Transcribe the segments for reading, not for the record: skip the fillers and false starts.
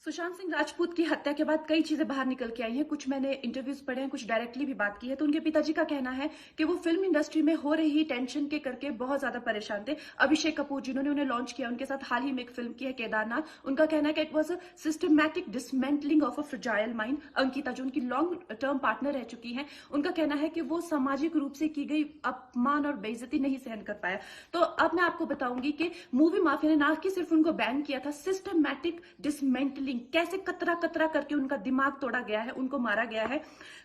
सुशांत सिंह राजपूत की हत्या के बाद कई चीजें बाहर निकल के आई हैं। कुछ मैंने इंटरव्यूज पढ़े हैं, कुछ डायरेक्टली भी बात की है। तो उनके पिताजी का कहना है कि वो फिल्म इंडस्ट्री में हो रही टेंशन के करके बहुत ज्यादा परेशान थे। अभिषेक कपूर जिन्होंने उन्हें लॉन्च किया, उनके साथ हाल ही में एक फिल्म की है केदारनाथ। उनका कहना है कि it was a systematic dismantling of a fragile mind. Ankita जो उनकी लॉन्ग टर्म पार्टनर रह चुकी है, उनका कहना है कि वो सामाजिक रूप से की गई अपमान और बेइज्जती नहीं सहन कर पाया। तो अब मैं आपको बताऊंगी कि मूवी माफिया ने ना कि सिर्फ उनको बैन किया था, सिस्टमैटिक डिसमेंटलिंग, कैसे कतरा कतरा करके उनका दिमाग तोड़ा गया है, उनको मारा गया है।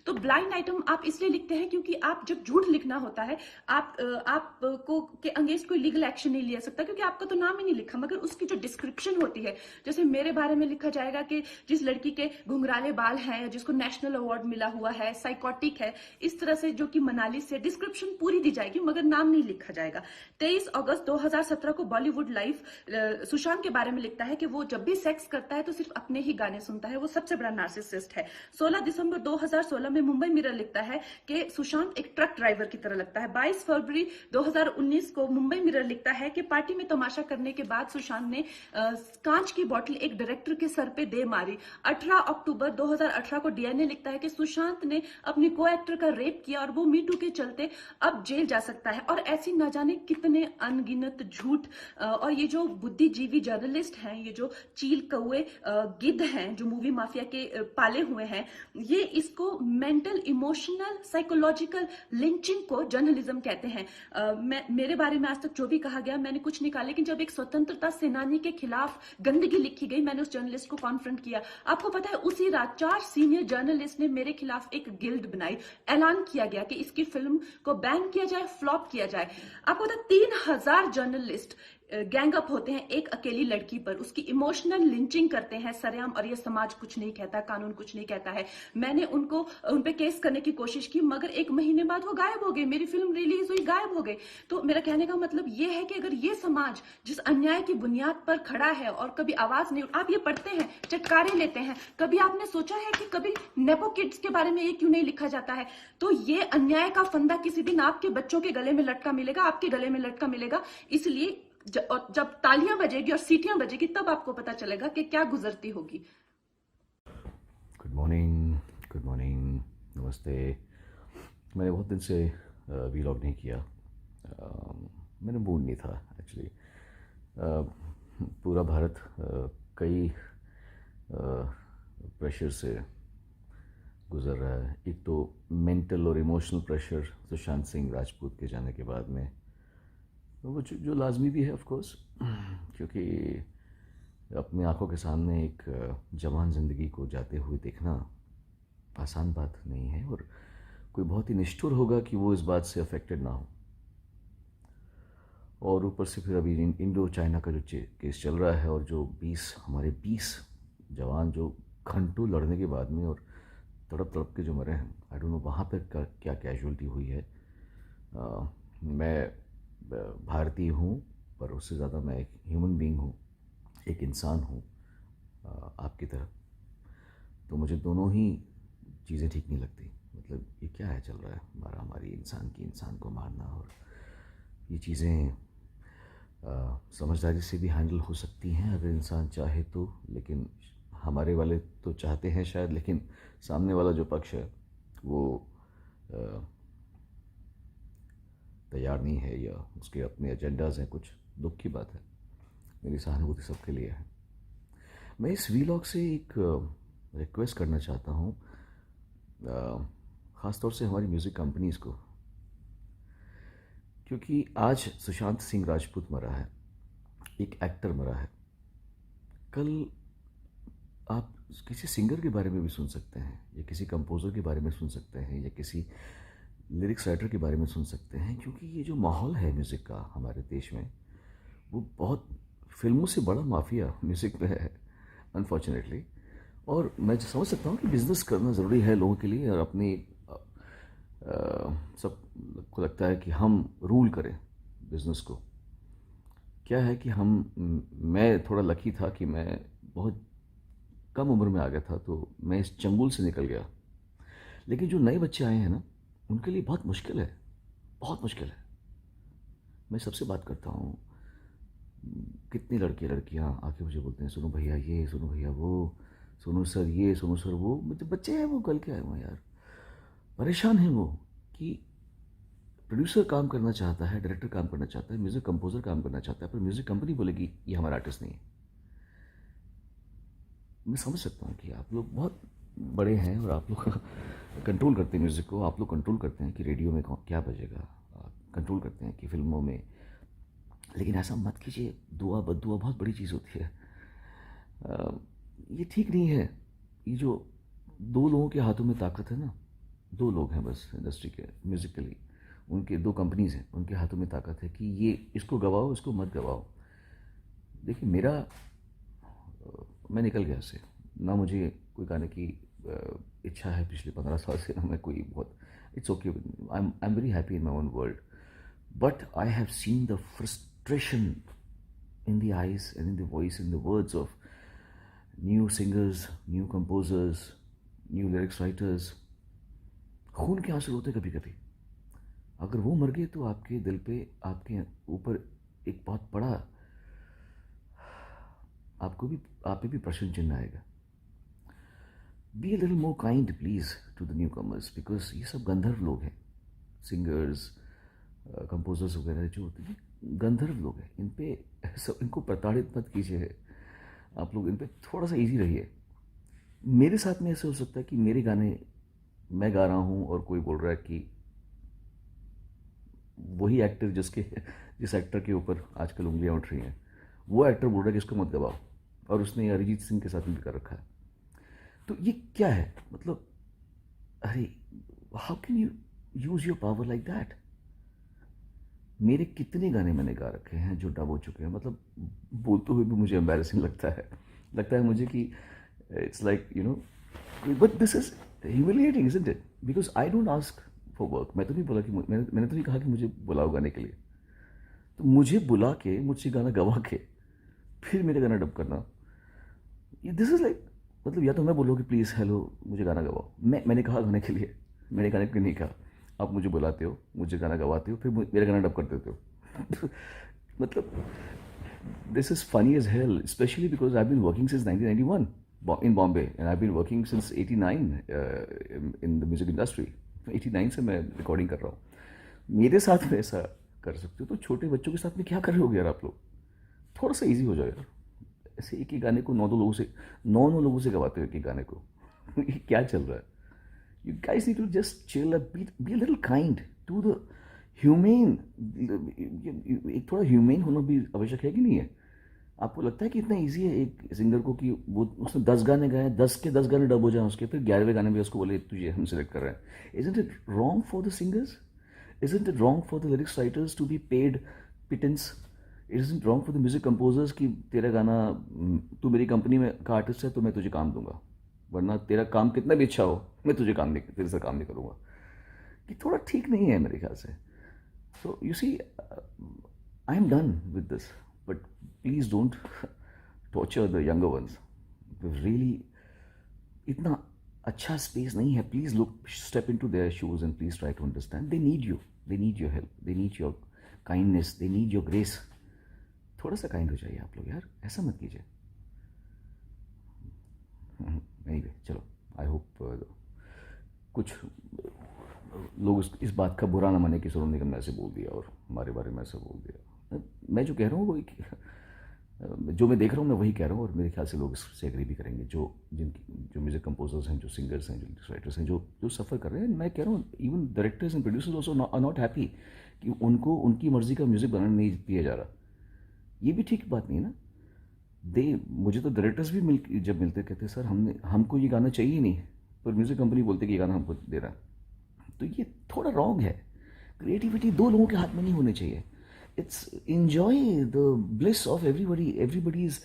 तो ब्लाइंड आइटम आप इसलिए लिखते हैं क्योंकि आप जब झूठ लिखना होता है, आप को के अगेंस्ट कोई लीगल एक्शन नहीं लिया सकता, क्योंकि आपका तो नाम ही नहीं लिखा, मगर उसकी जो डिस्क्रिप्शन होती है, जैसे मेरे बारे में लिखा जाएगा कि जिस लड़की के घुंघराले बाल हैं, जिसको नेशनल अवार्ड मिला हुआ है, साइकोटिक है, इस तरह से, जो कि मनाली से, डिस्क्रिप्शन पूरी दी जाएगी मगर नाम नहीं लिखा जाएगा। 23 अगस्त 2017 को बॉलीवुड लाइव सुशांत के बारे में लिखता है कि वो जब भी सेक्स करता है तो सिर्फ अपने ही गाने सुनता है, वो सबसे बड़ा नार्सिसिस्ट है। 16 दिसंबर 2016 में मुंबई मिरर लिखता है कि सुशांत एक ट्रक ड्राइवर की तरह लगता है। 22 फरवरी 2019 को मुंबई मिरर लिखता है कि पार्टी में तमाशा करने के बाद सुशांत ने कांच की बोतल एक डायरेक्टर के सर पे दे मारी। 18 अक्टूबर 2018 को डीएनए लिखता है कि सुशांत ने अपनी को एक्टर का रेप किया और वो मीटू के चलते अब जेल जा सकता है। और ऐसी न जाने कितने अनगिनत झूठ। और ये जो बुद्धिजीवी जर्नलिस्ट हैं, ये जो चील कौए गिद्ध हैं जो मूवी माफिया के पाले हुए हैं, ये इसको मेंटल इमोशनल साइकोलॉजिकल लिंचिंग को जर्नलिज्म कहते हैं। मेरे बारे में आज तक जो भी कहा गया मैंने कुछ नहीं कहा, लेकिन जब एक स्वतंत्रता सेनानी के खिलाफ गंदगी लिखी गई, मैंने उस जर्नलिस्ट को कॉन्फ्रंट किया। आपको पता है, उसी रात 4 सीनियर जर्नलिस्ट ने मेरे खिलाफ एक गिल्ड बनाई। ऐलान किया गया कि इसकी फिल्म को बैन किया जाए, फ्लॉप किया जाए। आपको पता है, 3000 जर्नलिस्ट गैंग अप होते हैं एक अकेली लड़की पर, उसकी इमोशनल लिंचिंग करते हैं सरेआम, और ये समाज कुछ नहीं कहता, कानून कुछ नहीं कहता है। मैंने उन पे केस करने की कोशिश की, मगर 1 महीने बाद वो गायब हो गए। मेरी फिल्म रिलीज हुई, गायब हो गई। तो मेरा कहने का मतलब ये है कि अगर ये समाज जिस अन्याय की बुनियाद पर खड़ा है और कभी आवाज नहीं, आप ये पढ़ते हैं, चटकारे लेते हैं, कभी आपने सोचा है कि कभी नेपो किड्स के बारे में ये क्यों नहीं लिखा जाता है? तो ये अन्याय का फंदा किसी दिन आपके बच्चों के गले में लटका मिलेगा, आपके गले में लटका मिलेगा। इसलिए जब तालियां बजेगी और सीटियां बजेगी, तब आपको पता चलेगा कि क्या गुजरती होगी। गुड मॉर्निंग, गुड मॉर्निंग, नमस्ते। मैंने बहुत दिन से वीलॉग नहीं किया। मेरा मूड नहीं था एक्चुअली। पूरा भारत कई प्रेशर से गुज़र रहा है। एक तो मेंटल और इमोशनल प्रेशर सुशांत सिंह राजपूत के जाने के बाद में, वो जो लाजमी भी है ऑफ कोर्स, क्योंकि अपनी आंखों के सामने एक जवान ज़िंदगी को जाते हुए देखना आसान बात नहीं है, और कोई बहुत ही निष्ठुर होगा कि वो इस बात से अफेक्टेड ना हो। और ऊपर से फिर अभी इंडो चाइना का जो केस चल रहा है, और जो 20 जवान जो घंटों लड़ने के बाद में और तड़प तड़प के जो मरे हैं, आई डोंट नो वहाँ पर क्या कैजुअलिटी हुई है। मैं भारतीय हूँ, पर उससे ज़्यादा मैं एक ह्यूमन बीइंग हूँ, एक इंसान हूँ आपकी तरह। तो मुझे दोनों ही चीज़ें ठीक नहीं लगती। मतलब ये क्या है चल रहा है, हमारी इंसान को मारना। और ये चीज़ें समझदारी से भी हैंडल हो सकती हैं अगर इंसान चाहे तो, लेकिन हमारे वाले तो चाहते हैं शायद, लेकिन सामने वाला जो पक्ष है वो तैयार नहीं है, या उसके अपने एजेंडाज हैं। कुछ दुख की बात है। मेरी सहानुभूति सबके लिए है। मैं इस वीलॉग से एक रिक्वेस्ट करना चाहता हूँ, ख़ास तौर से हमारी म्यूज़िक कंपनीज़ को, क्योंकि आज सुशांत सिंह राजपूत मरा है, एक एक्टर मरा है। कल आप किसी सिंगर के बारे में भी सुन सकते हैं, या किसी कंपोज़र के बारे में सुन सकते हैं, या किसी लिरिक्स राइटर के बारे में सुन सकते हैं। क्योंकि ये जो माहौल है म्यूज़िक का हमारे देश में, वो बहुत फिल्मों से बड़ा माफिया म्यूज़िक में है अनफॉर्चुनेटली। और मैं समझ सकता हूँ कि बिज़नेस करना ज़रूरी है लोगों के लिए, और अपनी सबको लगता है कि हम रूल करें बिज़नेस को। क्या है कि मैं थोड़ा लकी था कि मैं बहुत कम उम्र में आ गया था, तो मैं इस चंगुल से निकल गया। लेकिन जो नए बच्चे आए हैं ना, उनके लिए बहुत मुश्किल है, बहुत मुश्किल है। मैं सबसे बात करता हूँ, कितनी लड़के लड़कियां आके मुझे बोलते हैं, सुनो भैया ये, सुनो भैया वो, सुनो सर ये, सुनो सर वो। मतलब बच्चे हैं वो, कल के आए हुए हैं यार, परेशान हैं वो कि प्रोड्यूसर काम करना चाहता है, डायरेक्टर काम करना चाहता है, म्यूज़िक कंपोजर काम करना चाहता है, पर म्यूज़िक कंपनी बोलेगी ये हमारा आर्टिस्ट नहीं है। मैं समझ सकता हूँ कि आप लोग बहुत बड़े हैं और आप लोग कंट्रोल करते हैं म्यूज़िक को, आप लोग कंट्रोल करते हैं कि रेडियो में क्या बजेगा, कंट्रोल करते हैं कि फिल्मों में, लेकिन ऐसा मत कीजिए। दुआ बद्दुआ बहुत बड़ी चीज़ होती है। अ, ये ठीक नहीं है। ये जो दो लोगों के हाथों में ताकत है ना, दो लोग हैं बस इंडस्ट्री के म्यूज़िकली, उनके दो कंपनीज हैं, उनके हाथों में ताकत है कि ये इसको गवाओ, इसको मत गवाओ। देखिए मेरा मैं निकल गया इससे, ना मुझे कोई गाने की इच्छा है पिछले 15 साल से, ना मैं कोई बहुत, it's okay, I am very happy in my own world, but I have seen the frustration in the eyes and in the voice, in the words of new singers, new composers, new lyrics writers. खून के आंसू रोते कभी कभी। अगर वो मर गए तो आपके दिल पे, आपके ऊपर एक बहुत बड़ा, आपको भी, आप पे भी प्रश्न चिन्ह आएगा। Be a little more kind please to the newcomers, because ये सब गंधर्व लोग हैं, सिंगर्स, कंपोजर्स वगैरह जो होते हैं गंधर्व लोग हैं, इन पे सब, इनको प्रताड़ित मत कीजिए। आप लोग इन पे थोड़ा सा इजी रहिए। मेरे साथ में ऐसे हो सकता है कि मेरे गाने मैं गा रहा हूँ और कोई बोल रहा है कि वही एक्टर जिस एक्टर के ऊपर आजकल उंगलियां उठ रही हैं, वो एक्टर बोल रहा है कि इसको मत गवाओ, और उसने अरिजीत सिंह के साथ में भी कर रखा है। तो ये क्या है मतलब, अरे how can you use your power like that. मेरे कितने गाने मैंने गा रखे हैं जो डब हो चुके हैं, मतलब बोलते हुए भी मुझे एम्बैरेसिंग लगता है मुझे कि it's like you know, but this is humiliating isn't it, because I don't ask for work. मैं तो नहीं बोला कि मैंने तो नहीं कहा कि मुझे बुलाओ गाने के लिए। तो मुझे बुला के, मुझसे गाना गवा के, फिर मेरे गाना डब करना, दिस इज लाइक, मतलब या तो मैं बोलूँ कि प्लीज़ हेलो मुझे गाना गवाओ, मैंने कहा गाने के लिए, मैंने गाने के लिए नहीं कहा। आप मुझे बुलाते हो, मुझे गाना गवाते हो, फिर मेरा गाना डब कर देते हो। मतलब this is funny as hell, especially because I been working since 1991 in Bombay, and I've been working since 89 in the music industry. 89 से मैं रिकॉर्डिंग कर रहा हूँ। मेरे साथ में ऐसा कर सकते हो तो छोटे बच्चों के साथ में क्या कर रहे हो यार आप लोग। थोड़ा सा इजी हो जाए यार। ऐसे एक ही गाने को नौ लोगों से गवाते हो एक ही गाने को। ये क्या चल रहा है। You guys need to just chill, be a little kind to the human. एक थोड़ा ह्यूमेन होना भी आवश्यक है कि नहीं है। आपको लगता है कि इतना इजी है एक सिंगर को कि वो उसने 10 गाने गाए, 10 के 10 गाने डब हो जाए उसके, फिर 11वें गाने में उसको बोले तुझे हम सिलेक्ट कर रहे हैं। Isn't it wrong for the singers? Isn't it wrong for the lyrics writers to be paid pittance? Isn't wrong for the music composers कि तेरा गाना, तू मेरी कंपनी में का आर्टिस्ट है तो मैं तुझे काम दूंगा, वरना तेरा काम कितना भी अच्छा हो मैं तुझे काम नहीं, तेरे से काम नहीं करूँगा। कि थोड़ा ठीक नहीं है मेरे ख्याल से। So you see, I am done with this, but please don't torture the younger ones. Really इतना अच्छा स्पेस नहीं है। Please look, step into their shoes and please try to understand. They need you, they need your help, they need your kindness, they need your grace. थोड़ा सा kind हो जाइए आप लोग यार, ऐसा मत कीजिए। एनीवे चलो, आई होप कुछ लोग इस बात का बुरा ना माने कि सोनू निगम ने ऐसे बोल दिया और हमारे बारे में ऐसा बोल दिया। मैं जो कह रहा हूँ वो जो मैं देख रहा हूँ मैं वही कह रहा हूँ, और मेरे ख्याल से लोग इससे एग्री भी करेंगे, जो म्यूजिक कंपोजर्स हैं, जो सिंगर्स हैं, जो राइटर्स हैं, जो सफ़र कर रहे हैं। मैं कह रहा हूँ even directors and producers also are not happy कि उनको उनकी मर्जी का म्यूज़िक बनाने नहीं दिया जा रहा। ये भी ठीक बात नहीं है ना। मुझे तो डायरेक्टर्स भी जब मिलते कहते सर हमको ये गाना चाहिए नहीं, पर म्यूज़िक कंपनी बोलते कि ये गाना हमको दे रहा है। तो ये थोड़ा रॉन्ग है। क्रिएटिविटी दो लोगों के हाथ में नहीं होनी चाहिए। It's enjoy the bliss of everybody's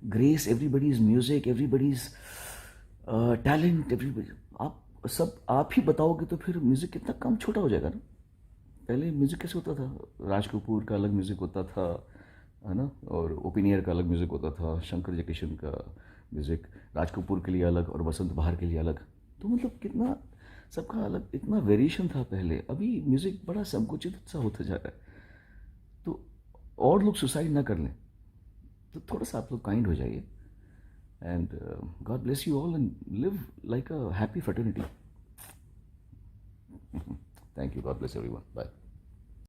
grace, everybody's music, everybody's talent, everybody। आप ही बताओगे तो फिर म्यूज़िक कितना कम छोटा हो जाएगा ना। पहले म्यूज़िक कैसे होता था, राज कपूर का अलग म्यूज़िक होता था, है ना, और ओपिनियर का अलग म्यूज़िक होता था, शंकर जयकिशन का म्यूज़िक राज कपूर के लिए अलग और वसंत बहार के लिए अलग। तो मतलब कितना सबका अलग, इतना वेरिएशन था पहले। अभी म्यूज़िक बड़ा संकुचित सा होता जा रहा है। तो और लोग सुसाइड ना कर लें, तो थोड़ा सा आप लोग काइंड हो जाइए and God bless you all and live like a happy fraternity. Thank you. God bless everyone. Bye.